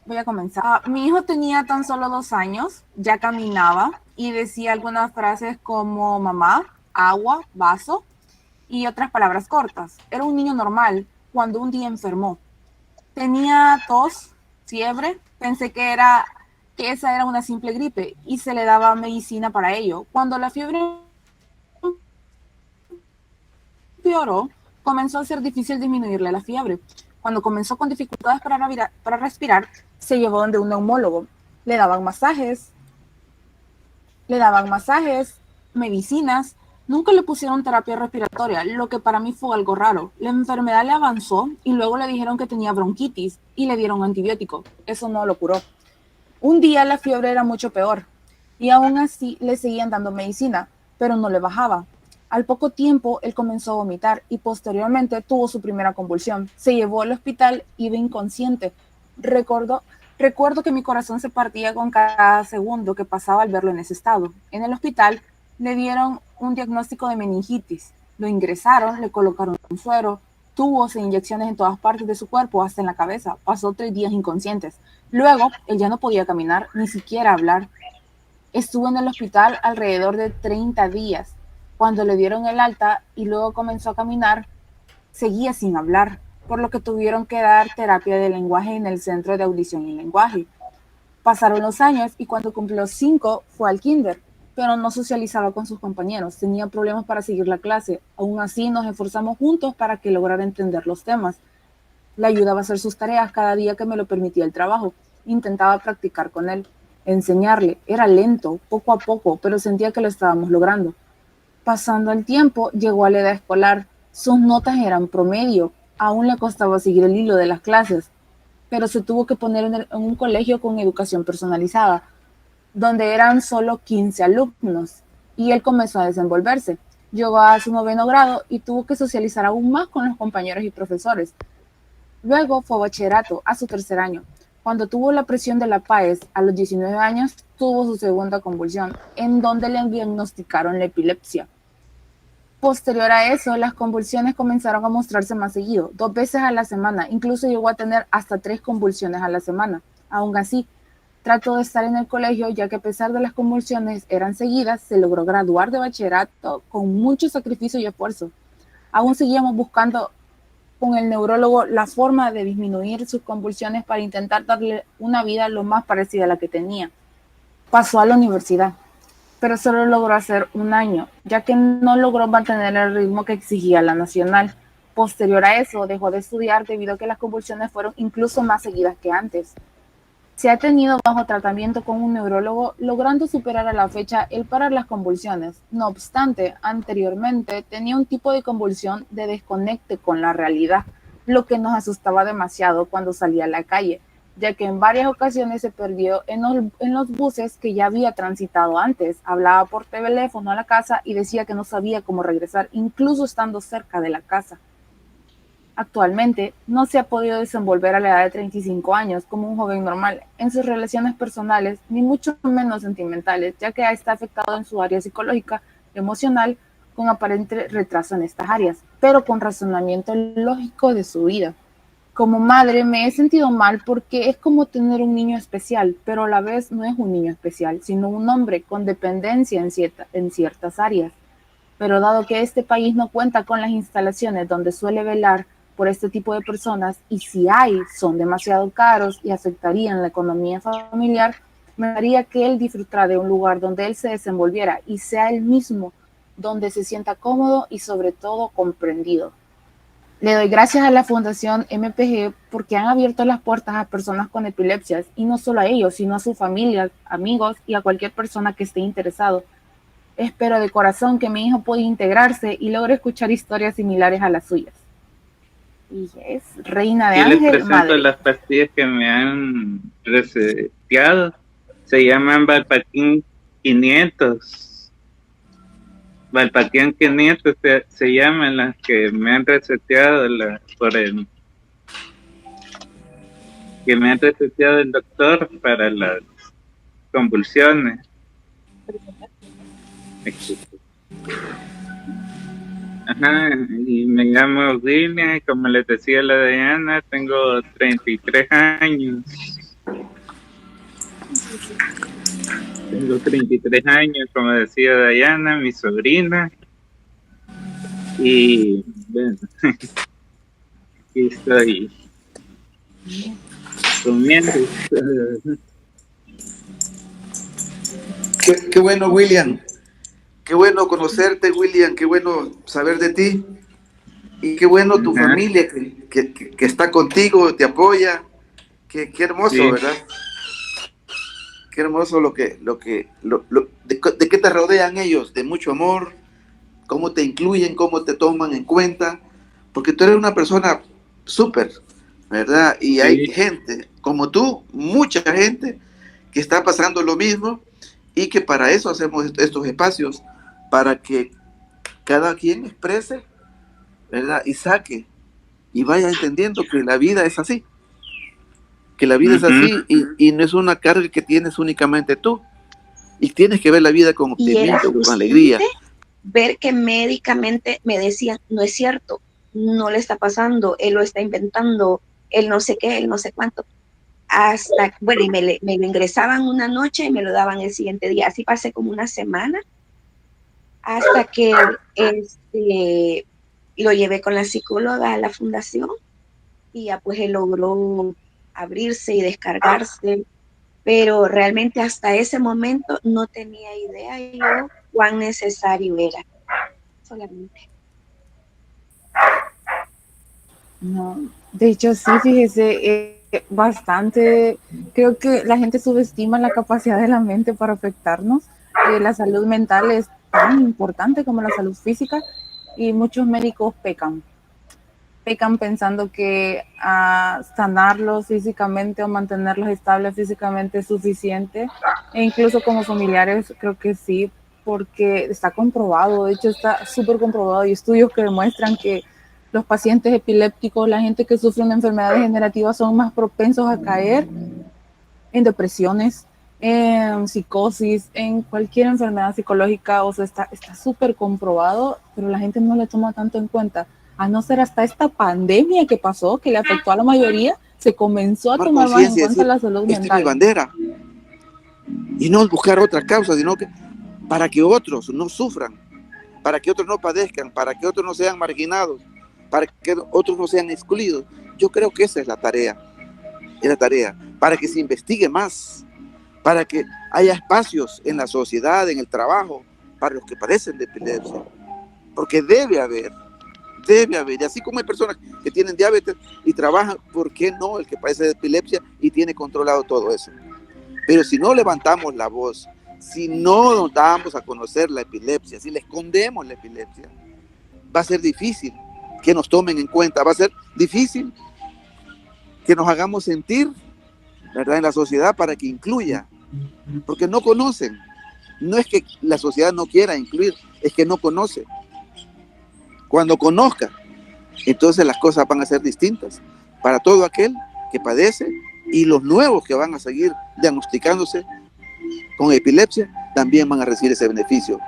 voy a comenzar. Mi hijo tenía tan solo 2 años, ya caminaba y decía algunas frases como mamá, agua, vaso y otras palabras cortas. Era un niño normal cuando un día enfermó. Tenía tos, fiebre, pensé que esa era una simple gripe y se le daba medicina para ello. Cuando la fiebre empeoró, comenzó a ser difícil disminuirle la fiebre. Cuando comenzó con dificultades para respirar, se llevó donde un neumólogo. Le daban masajes, le daban masajes, medicinas, nunca le pusieron terapia respiratoria, lo que para mí fue algo raro. La enfermedad le avanzó y luego le dijeron que tenía bronquitis y le dieron antibiótico. Eso no lo curó. Un día la fiebre era mucho peor y aún así le seguían dando medicina, pero no le bajaba. Al poco tiempo él comenzó a vomitar y posteriormente tuvo su primera convulsión. Se llevó al hospital, iba inconsciente. Recuerdo, recuerdo que mi corazón se partía con cada segundo que pasaba al verlo en ese estado. En el hospital le dieron un diagnóstico de meningitis. Lo ingresaron, le colocaron un suero, tubos e inyecciones en todas partes de su cuerpo, hasta en la cabeza. Pasó 3 días inconscientes. Luego, él ya no podía caminar, ni siquiera hablar. Estuvo en el hospital alrededor de 30 días. Cuando le dieron el alta y luego comenzó a caminar, seguía sin hablar, por lo que tuvieron que dar terapia de lenguaje en el Centro de Audición y Lenguaje. Pasaron los años y cuando cumplió 5 fue al kinder, pero no socializaba con sus compañeros, tenía problemas para seguir la clase. Aún así nos esforzamos juntos para que lograra entender los temas. Le ayudaba a hacer sus tareas cada día que me lo permitía el trabajo. Intentaba practicar con él, enseñarle. Era lento, poco a poco, pero sentía que lo estábamos logrando. Pasando el tiempo, llegó a la edad escolar. Sus notas eran promedio. Aún le costaba seguir el hilo de las clases, pero se tuvo que poner en un colegio con educación personalizada, donde eran solo 15 alumnos, y él comenzó a desenvolverse. Llegó a su 9º grado y tuvo que socializar aún más con los compañeros y profesores. Luego fue a bachillerato, a su 3er año. Cuando tuvo la presión de la PAES a los 19 años, tuvo su segunda convulsión, en donde le diagnosticaron la epilepsia. Posterior a eso, las convulsiones comenzaron a mostrarse más seguido, 2 veces a la semana, incluso llegó a tener hasta 3 convulsiones a la semana. Aún así, trató de estar en el colegio, ya que a pesar de las convulsiones eran seguidas, se logró graduar de bachillerato con mucho sacrificio y esfuerzo. Aún seguíamos buscando con el neurólogo la forma de disminuir sus convulsiones para intentar darle una vida lo más parecida a la que tenía. Pasó a la universidad, pero solo logró hacer un año, ya que no logró mantener el ritmo que exigía la nacional. Posterior a eso, dejó de estudiar debido a que las convulsiones fueron incluso más seguidas que antes. Se ha tenido bajo tratamiento con un neurólogo, logrando superar a la fecha el parar las convulsiones. No obstante, anteriormente tenía un tipo de convulsión de desconecte con la realidad, lo que nos asustaba demasiado cuando salía a la calle, ya que en varias ocasiones se perdió en los buses que ya había transitado antes. Hablaba por teléfono a la casa y decía que no sabía cómo regresar, incluso estando cerca de la casa. Actualmente, no se ha podido desenvolver a la edad de 35 años como un joven normal en sus relaciones personales, ni mucho menos sentimentales, ya que está afectado en su área psicológica, emocional, con aparente retraso en estas áreas, pero con razonamiento lógico de su vida. Como madre me he sentido mal porque es como tener un niño especial, pero a la vez no es un niño especial, sino un hombre con dependencia en ciertas áreas. Pero dado que este país no cuenta con las instalaciones donde suele velar por este tipo de personas, y si hay, son demasiado caros y afectarían la economía familiar, me gustaría que él disfrutara de un lugar donde él se desenvolviera y sea él mismo, donde se sienta cómodo y sobre todo comprendido. Le doy gracias a la Fundación MPG porque han abierto las puertas a personas con epilepsias, y no solo a ellos, sino a su familia, amigos y a cualquier persona que esté interesado. Espero de corazón que mi hijo pueda integrarse y logre escuchar historias similares a las suyas. Y es reina de Aquí les ángel, presento madre. las pastillas que me han reseteado. Se llaman Valpatín 500. Valpatín 500 se llaman las que me han reseteado que me han reseteado el doctor para las convulsiones. Ajá, y me llamo William, como les decía la Diana, tengo 33 años. Tengo 33 años, como decía Diana, mi sobrina. Y bueno, aquí estoy comiendo. Qué bueno, William. Qué bueno conocerte, William. Qué bueno saber de ti. Y qué bueno tu Ajá, familia que está contigo, te apoya. Qué hermoso, sí. ¿verdad? Qué hermoso de qué te rodean ellos, de mucho amor, cómo te incluyen, cómo te toman en cuenta, porque tú eres una persona súper, ¿verdad? Y hay Sí, gente como tú, mucha gente que está pasando lo mismo y que para eso hacemos estos espacios, para que cada quien exprese, ¿verdad? Y saque y vaya entendiendo que la vida es así, que la vida es ujú, así y no es una carga que tienes únicamente tú. Y tienes que ver la vida con Y era optimismo, con frustrante alegría. ver que médicamente me decían, no es cierto, no le está pasando, él lo está inventando, él no sé qué, él no sé cuánto. Hasta, bueno, y me lo ingresaban una noche y me lo daban el siguiente día. Así pasé como una semana hasta que lo llevé con la psicóloga a la fundación y ya pues él logró abrirse y descargarse, pero realmente hasta ese momento no tenía idea yo cuán necesario era solamente. No, de hecho sí, fíjese, bastante, creo que la gente subestima la capacidad de la mente para afectarnos. La salud mental es tan importante como la salud física y muchos médicos pecan pensando que sanarlos físicamente o mantenerlos estables físicamente es suficiente. E incluso como familiares creo que sí, porque está comprobado, de hecho está súper comprobado. Hay estudios que demuestran que los pacientes epilépticos, la gente que sufre una enfermedad degenerativa son más propensos a caer en depresiones, en psicosis, en cualquier enfermedad psicológica. O sea, está súper comprobado, pero la gente no le toma tanto en cuenta. A no ser hasta esta pandemia que pasó, que le afectó a la mayoría, se comenzó a Tomar tomar más en conciencia y cuenta decir, la salud esta es mi mental. bandera. Y no buscar otra causa, sino que para que otros no sufran, para que otros no padezcan, para que otros no sean marginados, para que otros no sean excluidos. Yo creo que esa es la tarea, para que se investigue más, para que haya espacios en la sociedad, en el trabajo, para los que padecen de epilepsia. Porque debe haber, y así como hay personas que tienen diabetes y trabajan, ¿por qué no el que padece de epilepsia y tiene controlado todo eso? Pero si no levantamos la voz, si no nos damos a conocer la epilepsia, si le escondemos la epilepsia, va a ser difícil que nos tomen en cuenta, va a ser difícil que nos hagamos sentir, ¿verdad?, en la sociedad para que incluya, porque no conocen. No es que la sociedad no quiera incluir, es que no conoce. Cuando conozca, entonces las cosas van a ser distintas para todo aquel que padece y los nuevos que van a seguir diagnosticándose con epilepsia también van a recibir ese beneficio.